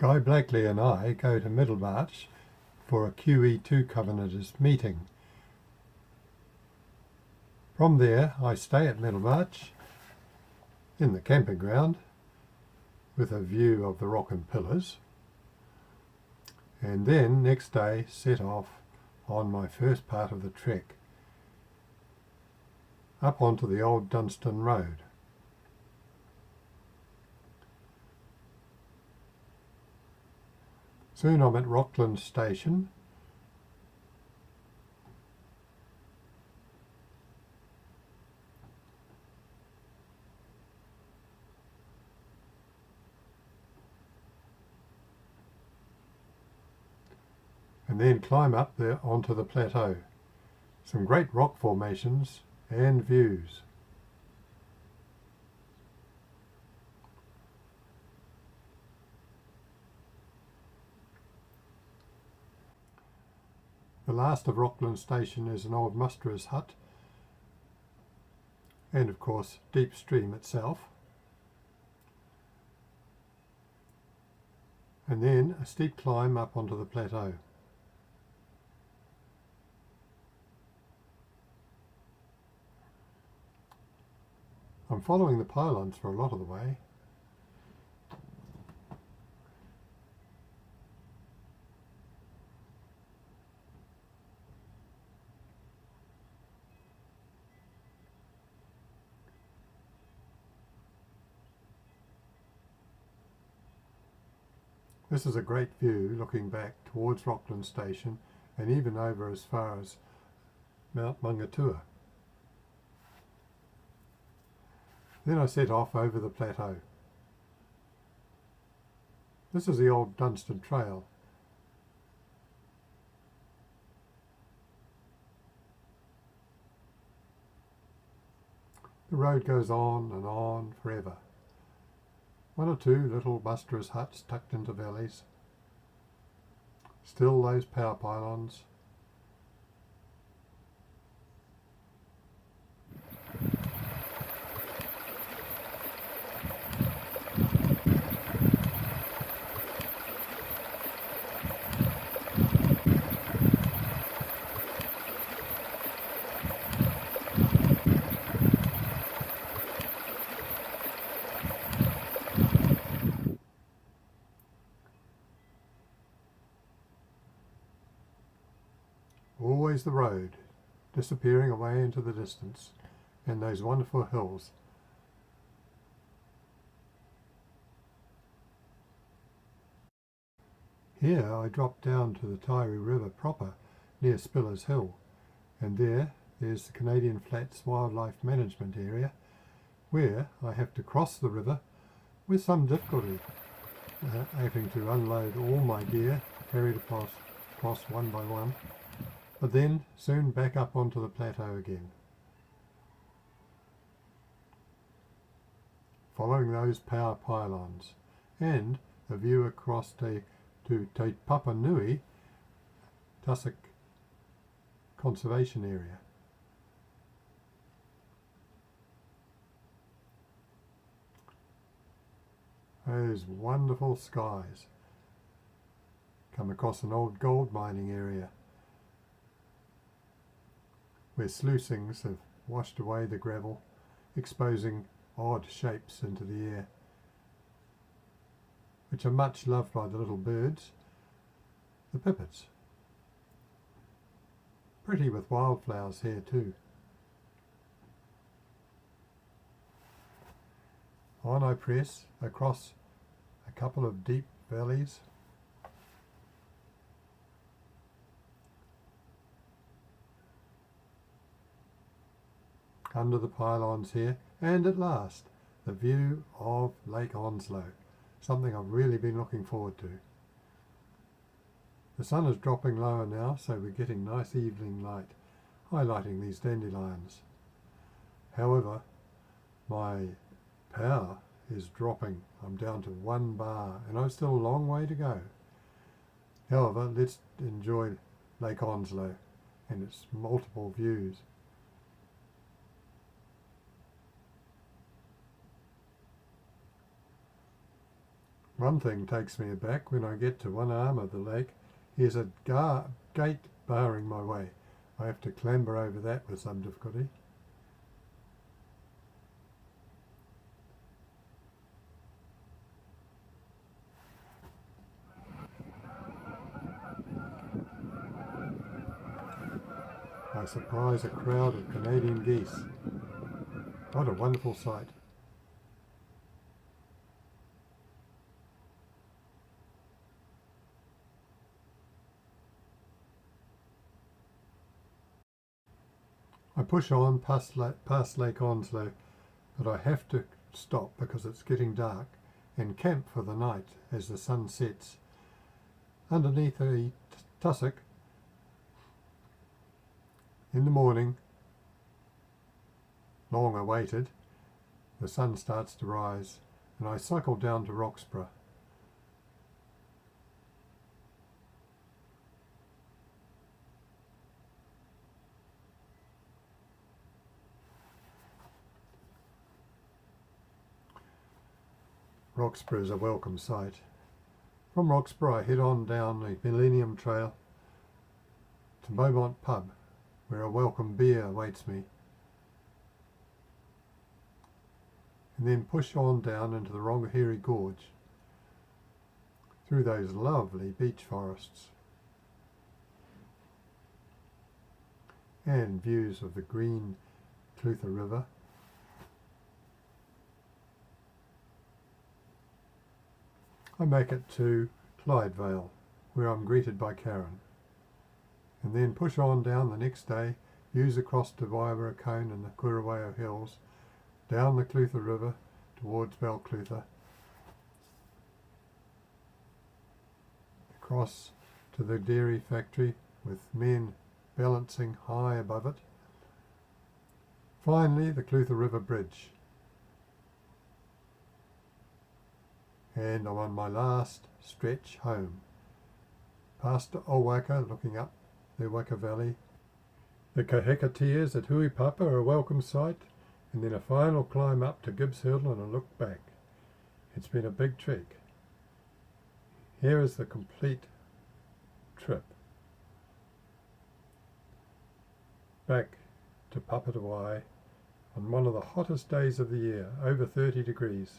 Guy Blakely and I go to Middlemarch for a QE2 Covenanters meeting. From there I stay at Middlemarch in the camping ground with a view of the rock and pillars, and then next day set off on my first part of the trek up onto the old Dunstan Road. Soon I'm at Rockland Station, and then climb up there onto the plateau. Some great rock formations and views. The last of Rockland Station is an old musterer's hut, and of course Deep Stream itself, and then a steep climb up onto the plateau. I'm following the pylons for a lot of the way. This is a great view looking back towards Rockland Station and even over as far as Mount Mungatua. Then I set off over the plateau. This is the old Dunstan Trail. The road goes on forever. One or two little musterers' huts tucked into valleys. Still those power pylons. Always the road, disappearing away into the distance, and those wonderful hills. Here I drop down to the Taieri River proper, near Spillers Hill, and there's the Canadian Flats Wildlife Management Area, where I have to cross the river with some difficulty, having to unload all my gear, carried across one by one, but then soon back up onto the plateau again. Following those power pylons and a view across to Te Papanui Tussock Conservation Area. Those wonderful skies. Come across an old gold mining area where sluicings have washed away the gravel, exposing odd shapes into the air, which are much loved by the little birds, the pipits. Pretty with wildflowers here too. On I press across a couple of deep valleys, under the pylons here, and at last the view of Lake Onslow, something I've really been looking forward to. The sun is dropping lower now, so we're getting nice evening light, highlighting these dandelions. However, my power is dropping. I'm down to 1 bar, and I've still a long way to go. However, let's enjoy Lake Onslow and its multiple views. One thing takes me aback. When I get to one arm of the lake, here's a gate barring my way. I have to clamber over that with some difficulty. I surprise a crowd of Canadian geese. What a wonderful sight. I push on past Lake Onslow, but I have to stop because it's getting dark and camp for the night as the sun sets. Underneath a tussock in the morning, long awaited, the sun starts to rise and I cycle down to Roxburgh. Roxburgh is a welcome sight. From Roxburgh I head on down the Millennium Trail to Beaumont Pub, where a welcome beer awaits me, and then push on down into the Rongohiri Gorge through those lovely beech forests and views of the green Clutha River. I make it to Clydevale, where I'm greeted by Karen, and then push on down the next day, views across to Waiwaracone and the Kurawao Hills, down the Clutha River towards Balclutha, across to the dairy factory with men balancing high above it. Finally, the Clutha River Bridge. And I'm on my last stretch home, past Owaka, looking up the Waka Valley. The kahikateas at Huipapa are a welcome sight, and then a final climb up to Gibbs Hill and a look back. It's been a big trek. Here is the complete trip back to Papatowai on one of the hottest days of the year, over 30 degrees.